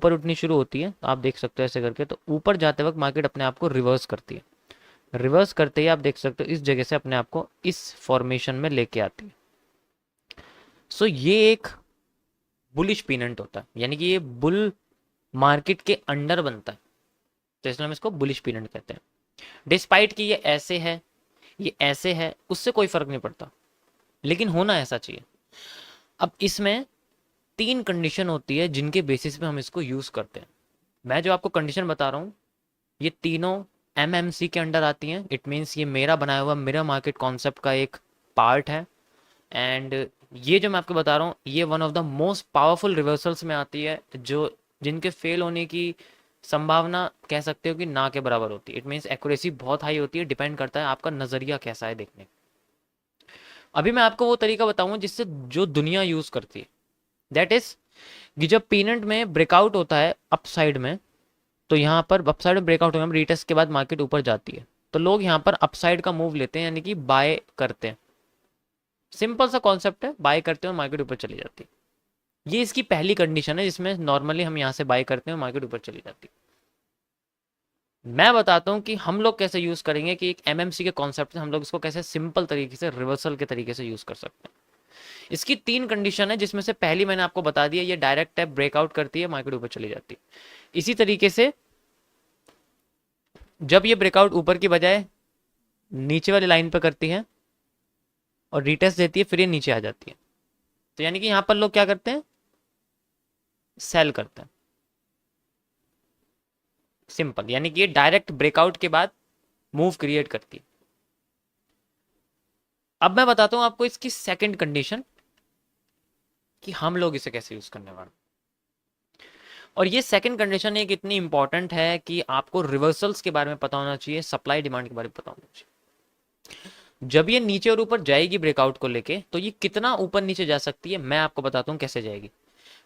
ऊपर उठनी शुरू होती है, तो आप देख सकते हो ऐसे करके, तो ऊपर जाते वक्त मार्केट अपने आप को रिवर्स करती है। रिवर्स करते ही आप देख सकते हो इस जगह से अपने आप को इस फॉर्मेशन में लेके आती है। सो ये एक बुलिश पिनंट होता है, यानी कि ये बुल मार्केट के अंडर बनता है, तो इसलिए हम इसको बुलिश पिनंट कहते हैं। डिस्पाइट कि ये ऐसे है, ये ऐसे है, उससे कोई फर्क नहीं पड़ता, लेकिन होना ऐसा चाहिए। अब इसमें 3 कंडीशन होती है जिनके बेसिस पे हम इसको यूज करते हैं। मैं जो आपको कंडीशन बता रहा हूँ ये तीनों एमएमसी के अंडर आती हैं। इट मीन्स ये मेरा बनाया हुआ मिरर मार्केट कॉन्सेप्ट का एक पार्ट है। एंड ये जो मैं आपको बता रहा हूँ ये one of the most powerful reversals में आती है, जो जिनके फेल होने की संभावना कह सकते हो कि ना के बराबर होती है। इट मीन्स एक्यूरेसी बहुत हाई होती है, डिपेंड करता है आपका नज़रिया कैसा है देखने। अभी मैं आपको वो तरीका बताऊंगा जिससे जो दुनिया यूज करती है, दैट इज कि जब पीनट में ब्रेकआउट होता है अपसाइड में, तो यहाँ पर अपसाइड में ब्रेकआउट होगा, रीटेस्ट के बाद मार्केट ऊपर जाती है, तो लोग यहाँ पर अपसाइड का मूव लेते हैं, यानी कि बाय करते हैं। सिंपल सा कॉन्सेप्ट है, बाय करते हैं मार्केट ऊपर चली जाती है। ये इसकी पहली कंडीशन है जिसमें नॉर्मली हम यहाँ से बाय करते हैं मार्केट ऊपर चली जाती है। मैं बताता हूँ कि हम लोग कैसे यूज करेंगे, कि एक एमएमसी के कॉन्सेप्ट से हम लोग इसको कैसे सिंपल तरीके से रिवर्सल के तरीके से यूज कर सकते हैं। इसकी 3 कंडीशन है, जिसमें से पहली मैंने आपको बता दिया, ये डायरेक्ट टैप ब्रेकआउट करती है, मार्केट ऊपर चली जाती है। इसी तरीके से जब ये ब्रेकआउट ऊपर की बजाय नीचे वाली लाइन पर करती है और रिटेस्ट देती है, फिर ये नीचे आ जाती है, तो यानी कि यहां पर लोग क्या करते हैं, सेल करते हैं। सिंपल, यानी कि ये डायरेक्ट ब्रेकआउट के बाद मूव क्रिएट करती है। अब मैं बताता हूं आपको इसकी सेकंड कंडीशन कि हम लोग इसे कैसे यूज करने वाले। और ये सेकंड कंडीशन एक इतनी इंपॉर्टेंट है कि आपको रिवर्सल्स के बारे में पता होना चाहिए, सप्लाई डिमांड के बारे में पता होना चाहिए। जब ये नीचे और ऊपर जाएगी ब्रेकआउट को लेके, तो ये कितना ऊपर नीचे जा सकती है, मैं आपको बताता हूं कैसे जाएगी।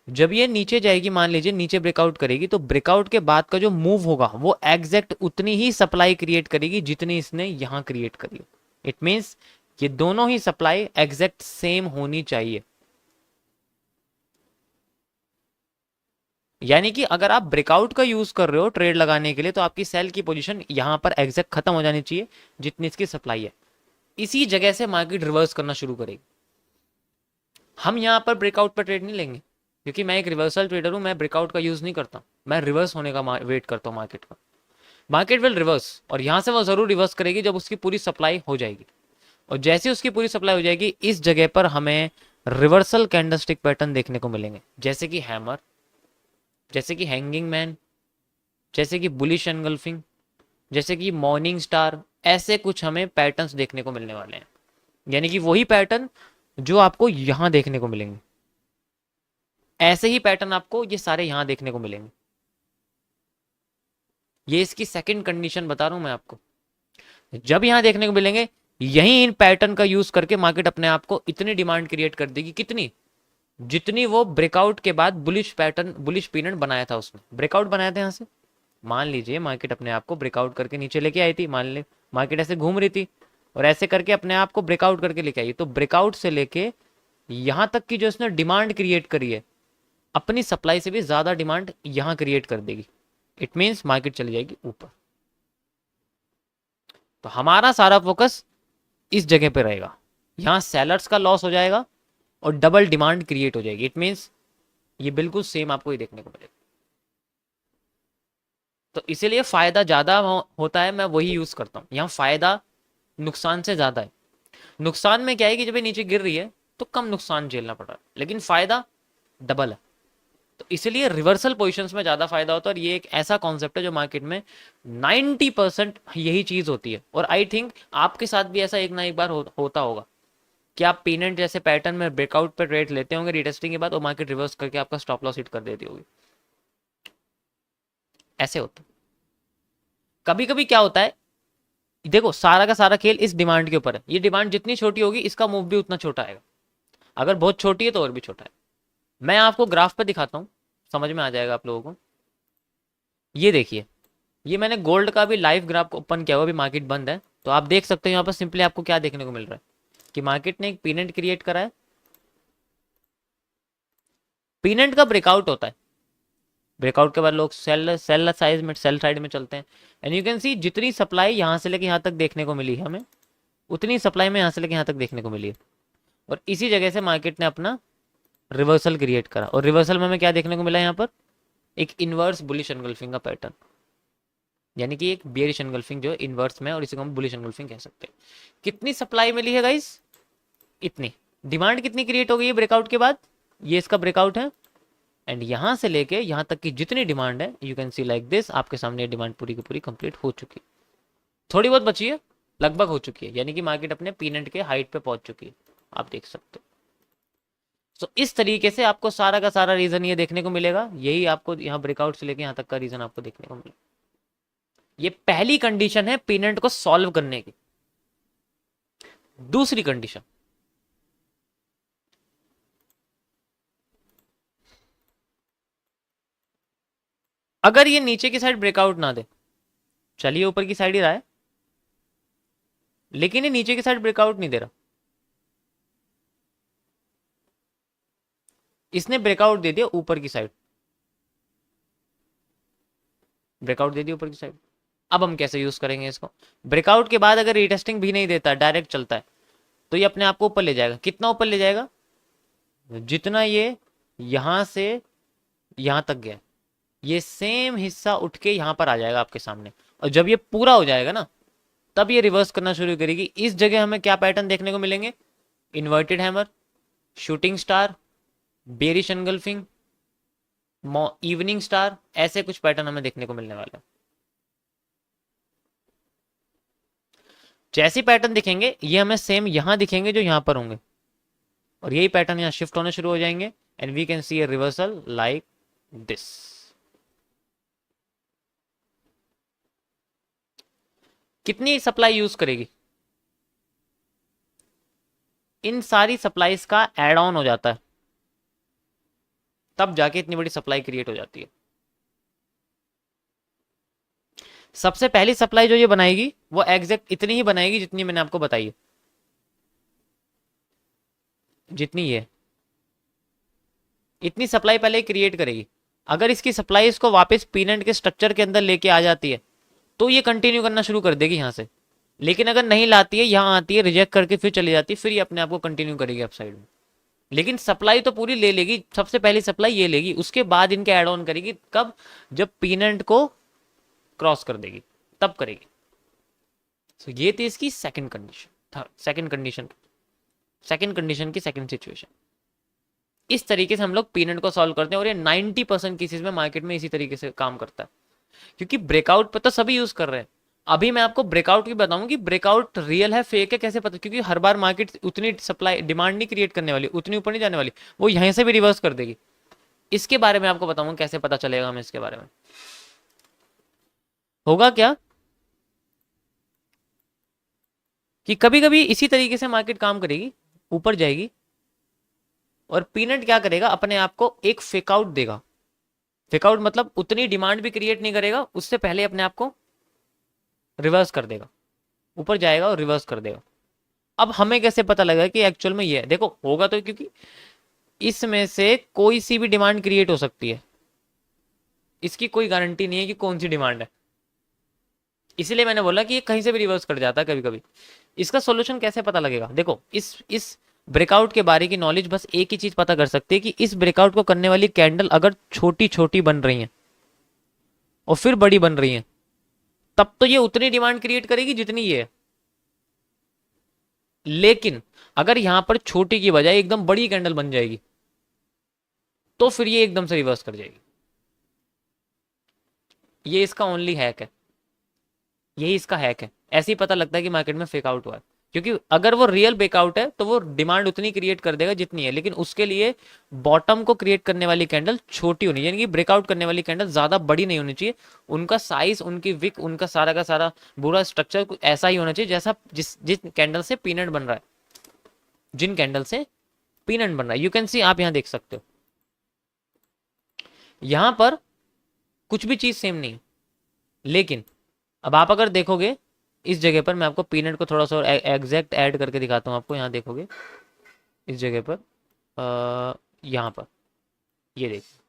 जब ये नीचे जाएगी, मान लीजिए नीचे ब्रेकआउट करेगी, तो ब्रेकआउट के बाद का जो मूव होगा वो एग्जैक्ट उतनी ही सप्लाई क्रिएट करेगी जितनी इसने यहां क्रिएट करी। इट मींस ये दोनों ही सप्लाई एग्जैक्ट सेम होनी चाहिए। यानी कि अगर आप ब्रेकआउट का यूज कर रहे हो ट्रेड लगाने के लिए, तो आपकी सेल की पोजीशन यहां पर एग्जैक्ट खत्म हो जानी चाहिए जितनी इसकी सप्लाई है। इसी जगह से मार्केट रिवर्स करना शुरू करेगी। हम यहां पर ब्रेकआउट पर ट्रेड नहीं लेंगे, क्योंकि मैं एक रिवर्सल ट्रेडर हूं, मैं ब्रेकआउट का यूज नहीं करता, मैं रिवर्स होने का वेट करता हूं मार्केट का। मार्केट विल रिवर्स, और यहां से वो जरूर रिवर्स करेगी जब उसकी पूरी सप्लाई हो जाएगी। और जैसे उसकी पूरी सप्लाई हो जाएगी, इस जगह पर हमें रिवर्सल कैंडलस्टिक पैटर्न देखने को मिलेंगे, जैसे कि हैमर, जैसे कि हैंगिंग मैन, जैसे कि बुलिश एनगल्फिंग, जैसे कि मॉर्निंग स्टार। ऐसे कुछ हमें पैटर्न्स देखने को मिलने वाले हैं, यानी कि वही पैटर्न जो आपको यहां देखने को मिलेंगे, ऐसे ही पैटर्न आपको ये सारे यहां देखने को मिलेंगे। ये इसकी सेकंड कंडीशन बता रहा हूं मैं आपको। जब यहां देखने को मिलेंगे, यही इन पैटर्न का यूज करके मार्केट अपने आप को इतनी डिमांड क्रिएट कर देगी, कितनी, जितनी वो ब्रेकआउट के बाद बुलिश पैटर्न, बुलिश पीरियड बनाया था, उसने ब्रेकआउट बनाया था यहां से। मान लीजिए मार्केट अपने आप को ब्रेकआउट करके नीचे लेके आई थी, मान ली मार्केट ऐसे घूम रही थी और ऐसे करके अपने आप को ब्रेकआउट करके लेके आई, तो ब्रेकआउट से लेके यहां तक की जो इसने डिमांड क्रिएट करी है, अपनी सप्लाई से भी ज्यादा डिमांड यहां क्रिएट कर देगी। इट मींस मार्केट चली जाएगी ऊपर। तो हमारा सारा फोकस इस जगह पे रहेगा, यहां सेलर्स का लॉस हो जाएगा और डबल डिमांड क्रिएट हो जाएगी। इट मींस ये बिल्कुल सेम आपको ये देखने को मिलेगा। तो इसीलिए फायदा ज्यादा होता है, मैं वही यूज करता हूं। यहां फायदा नुकसान से ज्यादा है। नुकसान में क्या है कि जब ये नीचे गिर रही है तो कम नुकसान झेलना पड़ रहा है, लेकिन फायदा डबल है। तो इसलिए रिवर्सल पोजीशंस में ज्यादा फायदा होता है, और ये एक ऐसा कॉन्सेप्ट है जो मार्केट में 90% यही चीज होती है। और आई थिंक आपके साथ भी ऐसा एक ना एक बार होता होगा कि आप पेनेंट जैसे पैटर्न में ब्रेकआउट पर ट्रेड लेते होंगे रिटेस्टिंग के बाद, और मार्केट रिवर्स करके आपका स्टॉप लॉस हिट कर देती होगी। ऐसे होता है। कभी कभी क्या होता है, देखो सारा का सारा खेल इस डिमांड के ऊपर है। ये डिमांड जितनी छोटी होगी इसका मूव भी उतना छोटा आएगा, अगर बहुत छोटी है तो और भी छोटा है। मैं आपको ग्राफ पे दिखाता हूं, समझ में आ जाएगा आप लोगों को। ये देखिए, ये मैंने गोल्ड का भी लाइव ग्राफ ओपन किया हुआ, अभी मार्केट बंद है, तो आप देख सकते हो यहाँ पर सिंपली आपको क्या देखने को मिल रहा है कि मार्केट ने एक पीनेंट क्रिएट करा है। पीनेंट का ब्रेकआउट होता है, ब्रेकआउट के बाद लोग सेल साइड में चलते हैं। एंड यू कैन सी जितनी सप्लाई यहाँ से लेके यहाँ तक देखने को मिली है हमें, उतनी सप्लाई में यहाँ से लेके यहाँ तक देखने को मिली है। और इसी जगह से मार्केट ने अपना रिवर्सल क्रिएट करा, और रिवर्सल में हमें क्या देखने को मिला यहाँ पर, एक इनवर्स बुलिश एनगल्फिंग का पैटर्न, यानी कि एक बेयरिश एनगल्फिंग जो इनवर्स में, और इसी को हम बुलिश एनगल्फिंग कह सकते हैं। कितनी सप्लाई मिली है गाइस, इतनी। डिमांड कितनी क्रिएट हो गई है ब्रेकआउट के बाद, ये इसका ब्रेकआउट है, एंड यहां से लेके यहां तक की जितनी डिमांड है, you can see like this, आपके सामने डिमांड पूरी की पूरी कंप्लीट हो चुकी है। थोड़ी बहुत बची है, लगभग हो चुकी है, यानी कि मार्केट अपने पीनट के हाइट पे पहुंच चुकी है, आप देख सकते हो। तो इस तरीके से आपको सारा का सारा रीजन ये देखने को मिलेगा, यही आपको यहाँ ब्रेकआउट से लेके यहाँ तक का रीजन आपको देखने को मिलेगा। ये पहली कंडीशन है पीनट को सॉल्व करने की। दूसरी कंडीशन, अगर ये नीचे की साइड ब्रेकआउट ना दे, चलिए ऊपर की साइड ही रहा है, लेकिन ये नीचे की साइड ब्रेकआउट नहीं दे रहा, इसने ब्रेकआउट दे दिया ऊपर की साइड, ब्रेकआउट दे दिया ऊपर की साइड। अब हम कैसे यूज करेंगे इसको, ब्रेकआउट के बाद अगर रीटेस्टिंग भी नहीं देता, डायरेक्ट चलता है, तो ये अपने आप को ऊपर ले जाएगा। कितना ऊपर ले जाएगा, जितना ये यहां से यहां तक गया, ये सेम हिस्सा उठ के यहां पर आ जाएगा आपके सामने। और जब ये पूरा हो जाएगा ना, तब ये रिवर्स करना शुरू करेगी। इस जगह हमें क्या पैटर्न देखने को मिलेंगे, inverted hammer, shooting star, bearish engulfing, evening star, ऐसे कुछ पैटर्न हमें देखने को मिलने वाले हैं। जैसे पैटर्न दिखेंगे ये हमें सेम यहां दिखेंगे जो यहां पर होंगे, और यही पैटर्न यहां शिफ्ट होने शुरू हो जाएंगे, and we can see a reversal like this. कितनी सप्लाई यूज करेगी, इन सारी सप्लाईज का एड ऑन हो जाता है, तब जाके इतनी बड़ी सप्लाई क्रिएट हो जाती है। सबसे पहली सप्लाई जो ये बनाएगी वो एग्जैक्ट इतनी ही बनाएगी जितनी मैंने आपको बताई है, जितनी ये, इतनी सप्लाई पहले क्रिएट करेगी। अगर इसकी सप्लाई इसको वापस पीनट के स्ट्रक्चर के अंदर लेके आ जाती है, तो ये कंटिन्यू करना शुरू कर देगी यहां से। लेकिन अगर नहीं लाती है, यहां आती है, रिजेक्ट करके फिर चली जाती है, फिर ये अपने आप को कंटिन्यू करेगी अप साइड में। लेकिन सप्लाई तो पूरी ले लेगी, सबसे पहली सप्लाई ये लेगी, उसके बाद इनके एड ऑन करेगी। कब, जब पीनट को क्रॉस कर देगी, तब करेगी। तो ये थी इसकी सेकंड कंडीशन, सेकंड कंडीशन की सेकंड सिचुएशन। इस तरीके से हम लोग पीनट को सॉल्व करते हैं, और ये 90% केसेस में मार्केट में इसी तरीके से काम करता है, क्योंकि ब्रेकआउट पर तो सभी यूज कर रहे हैं। अभी मैं आपको ब्रेकआउट की बताऊं कि ब्रेकआउट रियल है फेक है कैसे पता, क्योंकि हर बार मार्केट उतनी सप्लाई डिमांड नहीं क्रिएट करने वाली, उतनी ऊपर नहीं जाने वाली, वो यहीं से भी रिवर्स कर देगी। इसके बारे में आपको बताऊंगा कैसे पता चलेगा हमें इसके बारे में। होगा क्या कि कभी कभी इसी तरीके से मार्केट काम करेगी, ऊपर जाएगी, और पीनट क्या करेगा, अपने आप को एक फेकआउट देगा। फेकआउट मतलब उतनी डिमांड भी क्रिएट नहीं करेगा, उससे पहले अपने आप को रिवर्स कर देगा, ऊपर जाएगा और रिवर्स कर देगा। अब हमें कैसे पता लगा कि एक्चुअल में ये है, देखो होगा तो, क्योंकि इसमें से कोई सी भी डिमांड क्रिएट हो सकती है, इसकी कोई गारंटी नहीं है कि कौन सी डिमांड है। इसीलिए मैंने बोला कि ये कहीं से भी रिवर्स कर जाता है कभी कभी। इसका सॉल्यूशन कैसे पता लगेगा, देखो इस ब्रेकआउट के बारे की नॉलेज बस एक ही चीज पता कर सकती है कि इस ब्रेकआउट को करने वाली कैंडल अगर छोटी छोटी बन रही है और फिर बड़ी बन रही है, तब तो ये उतनी डिमांड क्रिएट करेगी जितनी ये है। लेकिन अगर यहां पर छोटी की बजाय एकदम बड़ी कैंडल बन जाएगी, तो फिर ये एकदम से रिवर्स कर जाएगी। ये इसका ओनली हैक है, यही इसका हैक है। ऐसे ही पता लगता है कि मार्केट में फेक आउट हुआ है, क्योंकि अगर वो रियल ब्रेकआउट है तो वो डिमांड उतनी क्रिएट कर देगा जितनी है, लेकिन उसके लिए बॉटम को क्रिएट करने वाली कैंडल छोटी होनी, यानी कि ब्रेकआउट करने वाली कैंडल ज्यादा बड़ी नहीं होनी चाहिए। उनका साइज, उनकी विक, उनका सारा का सारा पूरा स्ट्रक्चर कुछ ऐसा ही होना चाहिए जैसा जिस कैंडल से पीनट बन रहा है, जिन कैंडल से पीनट बन रहा है। यू कैन सी, आप यहां देख सकते हो, यहां पर कुछ भी चीज सेम नहीं, लेकिन अब आप अगर देखोगे इस जगह पर, मैं आपको पीनट को थोड़ा सा एग्जैक्ट ऐड करके दिखाता हूँ आपको। यहाँ देखोगे इस जगह पर, यहाँ पर ये देखिए,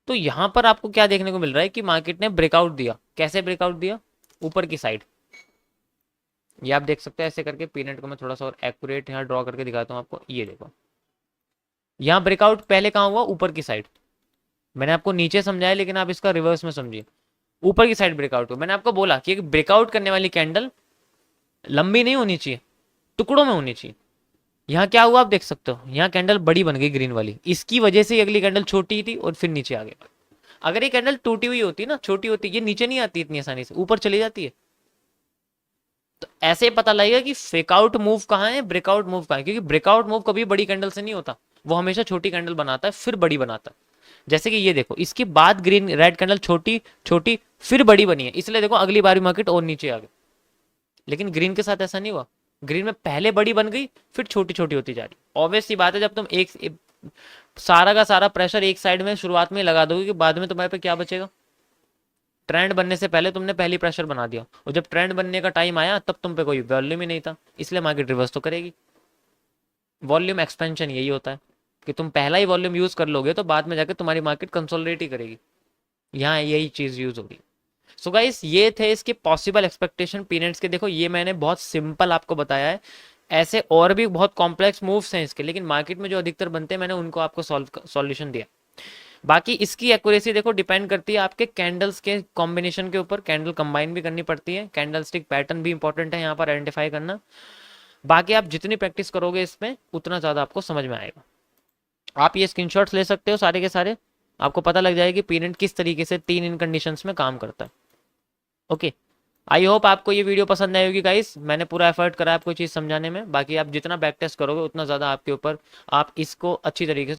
तो यहां पर आपको क्या देखने को मिल रहा है कि मार्केट ने ब्रेकआउट दिया। कैसे ब्रेकआउट दिया? ऊपर की साइड। ये आप देख सकते हैं ऐसे करके। पीनट को मैं थोड़ा सा और एक्यूरेट यहाँ ड्रॉ करके दिखाता हूँ आपको। ये देखो, यहाँ ब्रेकआउट पहले कहाँ हुआ? ऊपर की साइड। मैंने आपको नीचे समझाया, लेकिन आप इसका रिवर्स में समझिए। ऊपर की साइड ब्रेकआउट हुआ। मैंने आपको बोला कि ब्रेकआउट करने वाली कैंडल लंबी नहीं होनी चाहिए, टुकड़ों में होनी चाहिए। यहाँ क्या हुआ आप देख सकते हो, यहाँ कैंडल बड़ी बन गई ग्रीन वाली, इसकी वजह से अगली कैंडल छोटी थी और फिर नीचे आ गया। अगर ये कैंडल टूटी हुई होती ना, छोटी होती, ये नीचे नहीं आती इतनी आसानी से, ऊपर चली जाती है। तो ऐसे पता लगेगा कि फेकआउट मूव कहाँ है, ब्रेकआउट मूव कहाँ है। क्योंकि ब्रेकआउट मूव कभी बड़ी कैंडल से नहीं होता, वो हमेशा छोटी कैंडल बनाता है फिर बड़ी बनाता है। जैसे कि ये देखो, इसके बाद ग्रीन रेड कैंडल छोटी छोटी फिर बड़ी बनी है, इसलिए देखो अगली बार भी मार्केट और नीचे आ गई। लेकिन ग्रीन के साथ ऐसा नहीं हुआ। ग्रीन में पहले बड़ी बन गई फिर छोटी छोटी होती जा रही। ऑब्वियस सी बात है, जब तुम सारा का सारा प्रेशर एक साइड में शुरुआत में लगा दोगे कि बाद में तुम्हारे पे क्या बचेगा? ट्रेंड बनने से पहले तुमने पहली प्रेशर बना दिया, और जब ट्रेंड बनने का टाइम आया तब तुम पे कोई वॉल्यूम ही नहीं था, इसलिए मार्केट रिवर्स तो करेगी। वॉल्यूम एक्सपेंशन यही होता है कि तुम पहला ही वॉल्यूम यूज कर लोगे तो बाद में जाकर तुम्हारी मार्केट कंसोलिडेट ही करेगी। यहाँ यही चीज यूज होगी। सो गाइस, ये थे इसके पॉसिबल एक्सपेक्टेशन पीनट्स के। देखो ये मैंने बहुत सिंपल आपको बताया है, ऐसे और भी बहुत कॉम्प्लेक्स मूव्स हैं इसके, लेकिन मार्केट में जो अधिकतर बनते हैं मैंने उनको आपको सॉल्यूशन दिया। बाकी इसकी एक्यूरेसी देखो डिपेंड करती है आपके कैंडल्स के कॉम्बिनेशन के ऊपर। कैंडल कंबाइन भी करनी पड़ती है, कैंडल स्टिक पैटर्न भी इंपॉर्टेंट है यहाँ पर आइडेंटिफाई करना। बाकी आप जितनी प्रैक्टिस करोगे इसमें उतना ज़्यादा आपको समझ में आएगा। आप ये स्क्रीनशॉट्स ले सकते हो सारे के सारे, आपको पता लग जाएगा कि पीनट किस तरीके से तीन इन कंडीशंस में काम करता है। ओके, आई होप आपको ये वीडियो पसंद आई होगी गाइस। मैंने पूरा एफर्ट करा आपको चीज़ समझाने में। बाकी आप जितना बैक टेस्ट करोगे उतना ज़्यादा आपके ऊपर, आप इसको अच्छी तरीके से